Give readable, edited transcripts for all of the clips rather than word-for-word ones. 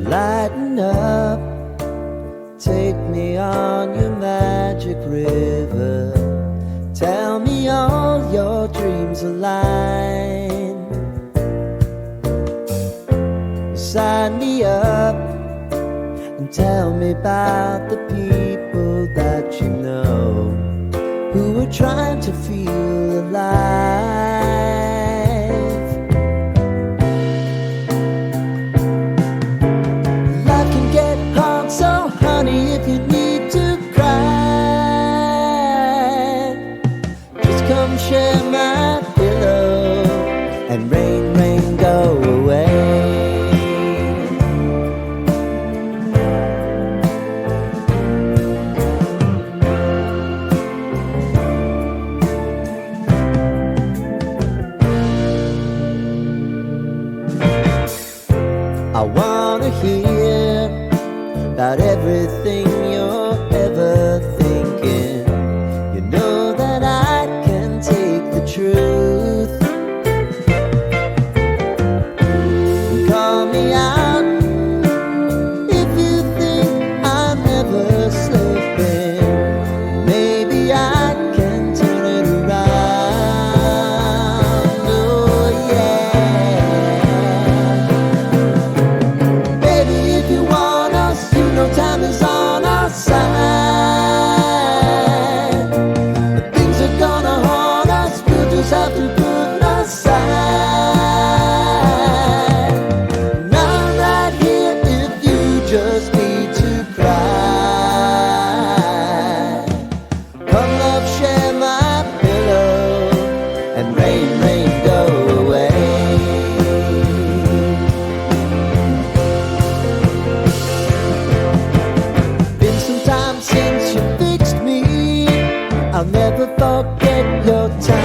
Lighten up, take me on your magic river. Tell me all your dreams align. Sign me up and tell me about the people that you know who are trying to feel alive. Life can get hard, so honey, if you need to cry, just come share my pillow and rain, rain, go away. I wanna hear about everything you're ever thinking. You know that I can take the truth. Call me out if you think I'm never slipping. Maybe I can turn it around. Oh yeah. Baby, if you want us, you know time is on our side. But things are gonna haunt us, we'll just have to put aside. And I'm right here if you just need to cry. Come love, share my pillow and rain, rain, go away. Been some time since you fixed me, I'll never forget your time.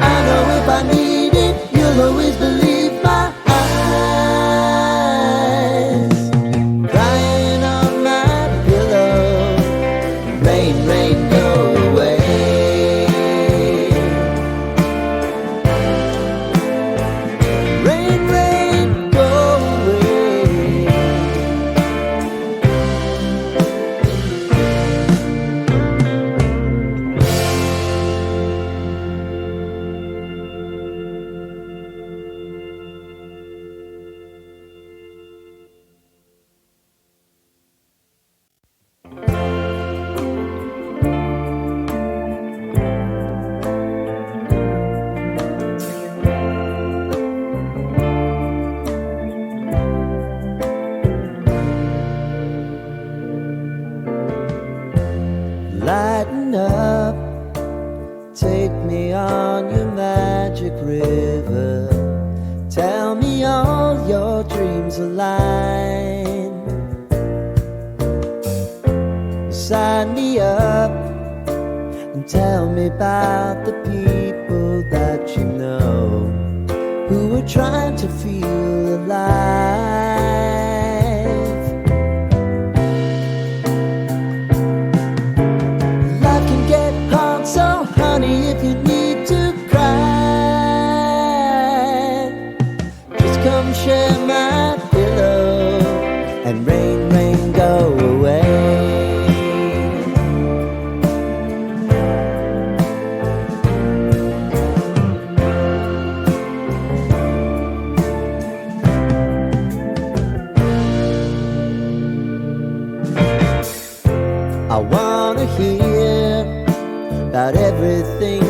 I know if I need it, you'll always believe my eyes. Crying on my pillow, rain, rain, go away. Rain, rain, go away. Lighten up, take me on your magic river. Tell me all your dreams align. Sign me up and tell me about the people that you know who are trying to feel alive. Life can get hard, so honey, if you need to cry, just come share my pillow and rain, rain, go away. I wanna hear about everything